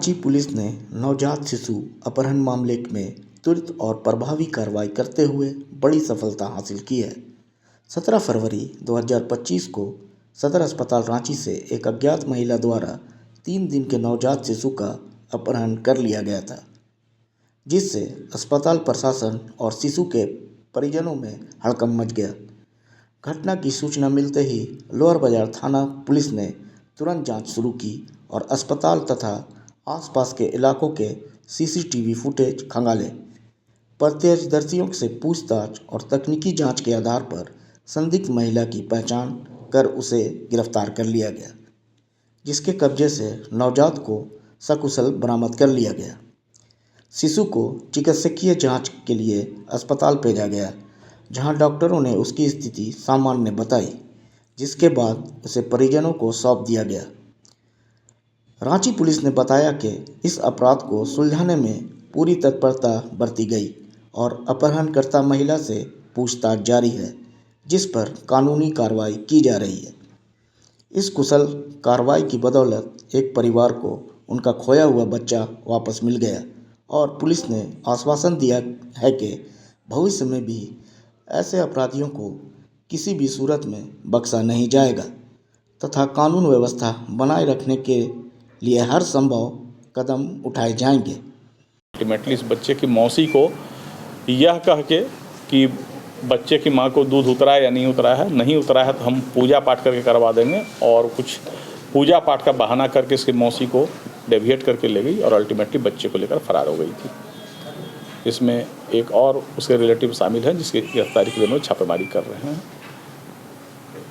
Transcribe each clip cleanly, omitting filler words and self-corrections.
Ranchi police ने नवजात शिशु अपहरण मामले में त्वरित और प्रभावी कार्रवाई करते हुए बड़ी सफलता हासिल की है। 17 फरवरी 2025 को सदर अस्पताल रांची से एक अज्ञात महिला द्वारा 3 दिन के नवजात शिशु का अपहरण कर लिया गया था, जिससे अस्पताल प्रशासन और शिशु के परिजनों में हड़कंप मच गया। घटना की सूचना मिलते ही लोअर बाजार थाना पुलिस ने तुरंत जांच शुरू की और अस्पताल तथा आसपास के इलाकों के सीसीटीवी फुटेज खंगाले। प्रत्यक्षदर्शियों से पूछताछ और तकनीकी जांच के आधार पर संदिग्ध महिला की पहचान कर उसे गिरफ्तार कर लिया गया, जिसके कब्जे से नवजात को सकुशल बरामद कर लिया गया। शिशु को चिकित्सकीय जांच के लिए अस्पताल भेजा गया, जहां डॉक्टरों ने उसकी स्थिति सामान्य बताई, जिसके बाद उसे परिजनों को सौंप दिया गया। रांची पुलिस ने बताया कि इस अपराध को सुलझाने में पूरी तत्परता बरती गई और अपहरणकर्ता महिला से पूछताछ जारी है, जिस पर कानूनी कार्रवाई की जा रही है। इस कुशल कार्रवाई की बदौलत एक परिवार को उनका खोया हुआ बच्चा वापस मिल गया और पुलिस ने आश्वासन दिया है कि भविष्य में भी ऐसे अपराधियों को किसी भी सूरत में बख्शा नहीं जाएगा तथा कानून व्यवस्था बनाए रखने के लिए हर संभव कदम उठाए जाएंगे। अल्टीमेटली इस बच्चे की मौसी को यह कह के कि बच्चे की माँ को दूध उतरा है या नहीं उतरा है, नहीं उतरा है तो हम पूजा पाठ करके करवा देंगे, और कुछ पूजा पाठ का बहाना करके इसकी मौसी को डेविएट करके ले गई और अल्टीमेटली बच्चे को लेकर फरार हो गई थी। इसमें एक और उसके रिलेटिव शामिल हैं, जिसकी गिरफ्तारी के लिए हम छापेमारी कर रहे हैं।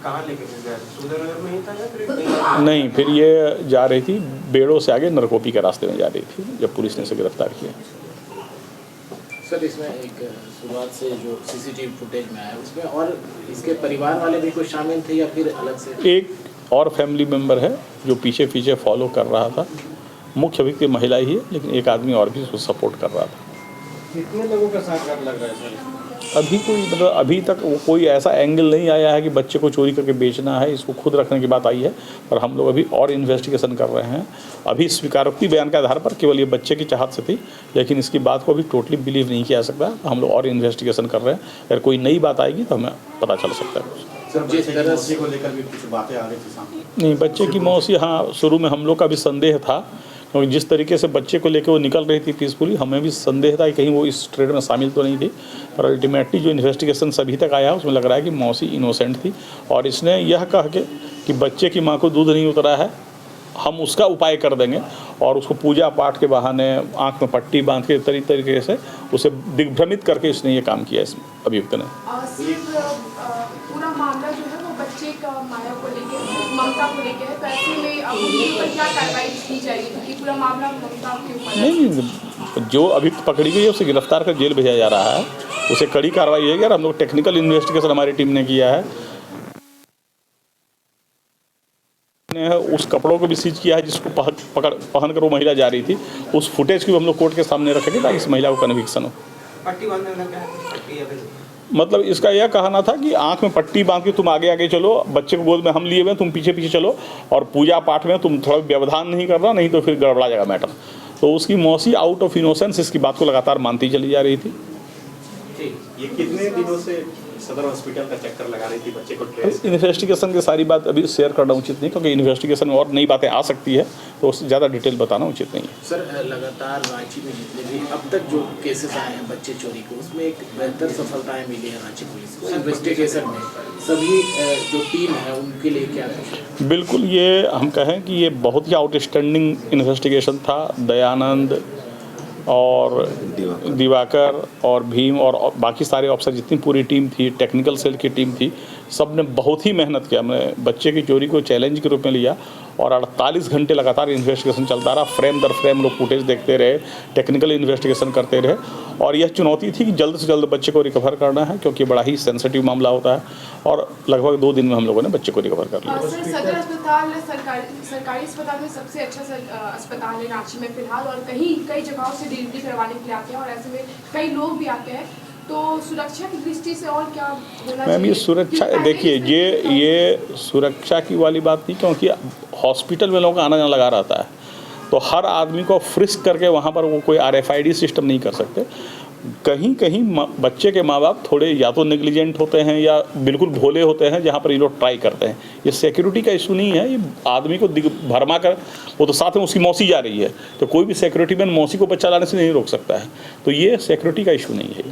कहाँ लेके गए? सुंदरनगर में ही था या फिर नहीं, फिर ये जा रही थी बेड़ों से आगे नरकोपी के रास्ते में जा रही थी जब पुलिस ने इसे गिरफ्तार किया। सर, इसमें एक शुरुआत से जो सीसीटीवी फुटेज में आया उसमें और इसके परिवार वाले भी कुछ शामिल थे या फिर अलग से? एक और फैमिली मेम्बर है जो पीछे पीछे फॉलो कर रहा था। मुख्य अभियुक्त महिला ही है, लेकिन एक आदमी और भी उसको सपोर्ट कर रहा था। कितने लोगों का साथ लग रहा है सर? अभी तक वो कोई ऐसा एंगल नहीं आया है कि बच्चे को चोरी करके बेचना है, इसको खुद रखने की बात आई है, पर हम लोग अभी और इन्वेस्टिगेशन कर रहे हैं। अभी स्वीकारोक्ति बयान के आधार पर केवल ये बच्चे की चाहत से थी, लेकिन इसकी बात को अभी टोटली बिलीव नहीं किया जा सकता। हम लोग और इन्वेस्टिगेशन कर रहे हैं, अगर कोई नई बात आएगी तो हमें पता चल सकता है। बच्चे को लेकर भी कुछ बातें आ रही थी सामने? नहीं, बच्चे की मौसी, हाँ, शुरू में हम लोग का भी संदेह था, क्योंकि जिस तरीके से बच्चे को लेकर वो निकल रही थी पीसफुली, हमें भी संदेह था कि कहीं वो इस ट्रेड में शामिल तो नहीं थी। पर अल्टीमेटली जो इन्वेस्टिगेशन अभी तक आया है उसमें लग रहा है कि मौसी इनोसेंट थी और इसने यह कह के कि बच्चे की माँ को दूध नहीं उतरा है, हम उसका उपाय कर देंगे, और उसको पूजा पाठ के बहाने आँख में पट्टी बांध के तरीके से उसे दिग्भ्रमित करके इसने ये काम किया इस अभियुक्त ने। पूरा मामला जो है वो बच्चे का माया को लेके, ममता को लेके है, तो ऐसे में अब उनके ऊपर क्या कार्रवाई की जाएगी, क्योंकि पूरा मामला ममता के ऊपर है? नहीं, जो अभियुक्त पकड़ी गई है उसे गिरफ्तार कर जेल भेजा जा रहा है, उसे कड़ी कार्रवाई है। यार, हम लोग टेक्निकल इन्वेस्टिगेशन हमारी टीम ने किया है, उस कपड़ों को भी सीज किया है जिसको पहन कर वो महिला जा रही थी। उस फुटेज को भी हम लोग कोर्ट के सामने रखेंगे ताकि इस महिला को कन्विक्शन हो। पट्टी बांधने वाला क्या है? मतलब इसका यह कहना था कि आंख में पट्टी बांध के तुम आगे आगे चलो, बच्चे को गोद में हम लिए हुए, तुम पीछे पीछे चलो, और पूजा पाठ में तुम थोड़ा व्यवधान नहीं करना, नहीं तो फिर गड़बड़ा जाएगा मैटर। तो उसकी मौसी आउट ऑफ इनोसेंस इसकी बात को लगातार मानती चली जा रही थी। ये कितने दिनों से सदर हॉस्पिटल का चक्कर लगा रही थी बच्चे को? इन्वेस्टिगेशन की सारी बात अभी शेयर करना उचित नहीं, क्योंकि इन्वेस्टिगेशन में और नई बातें आ सकती है, तो उससे ज़्यादा डिटेल बताना उचित नहीं है। सर, लगातार रांची में जितने भी अब तक जो केसेस आए हैं बच्चे चोरी को, उसमें एक बेहतर सफलताएं मिली है रांची पुलिस को इन्वेस्टिगेशन में। सभी जो टीम है उनके लिए क्या है? बिल्कुल, ये हम कहें कि ये बहुत ही आउटस्टैंडिंग इन्वेस्टिगेशन था। दयानंद और दिवाकर और भीम और बाकी सारे ऑफिसर, जितनी पूरी टीम थी, टेक्निकल सेल की टीम थी, सब ने बहुत ही मेहनत किया। हमने बच्चे की चोरी को चैलेंज के रूप में लिया और 48 घंटे लगातार इन्वेस्टिगेशन चलता रहा। फ्रेम दर फ्रेम लोग फुटेज देखते रहे, टेक्निकल इन्वेस्टिगेशन करते रहे, और यह चुनौती थी कि जल्द से जल्द बच्चे को रिकवर करना है, क्योंकि बड़ा ही सेंसिटिव मामला होता है, और लगभग 2 दिन में हम लोगों ने बच्चे को रिकवर कर लिया। सर, सदर अस्पताल सरकारी अस्पताल में सबसे अच्छा अस्पताल है रांची में फिलहाल, और कई जगहों से डिलीवरी करवाने के लिए आते हैं, और ऐसे में कई लोग भी आते हैं, तो सुरक्षा की दृष्टि से और क्या होना चाहिए? मैम, ये सुरक्षा, देखिए, ये सुरक्षा की वाली बात नहीं, क्योंकि हॉस्पिटल में लोगों का आना जाना लगा रहता है, तो हर आदमी को फ्रिस्क करके वहाँ पर वो कोई RFID सिस्टम नहीं कर सकते। कहीं कहीं बच्चे के माँ बाप थोड़े या तो नेग्लिजेंट होते हैं या बिल्कुल भोले होते हैं, जहाँ पर ये लोग ट्राई करते हैं। ये सिक्योरिटी का इशू नहीं है, ये आदमी को भरमा कर, वो तो साथ में उसकी मौसी जा रही है, तो कोई भी सिक्योरिटी मैन मौसी को बच्चा लाने से नहीं रोक सकता है, तो ये सिक्योरिटी का इशू नहीं है।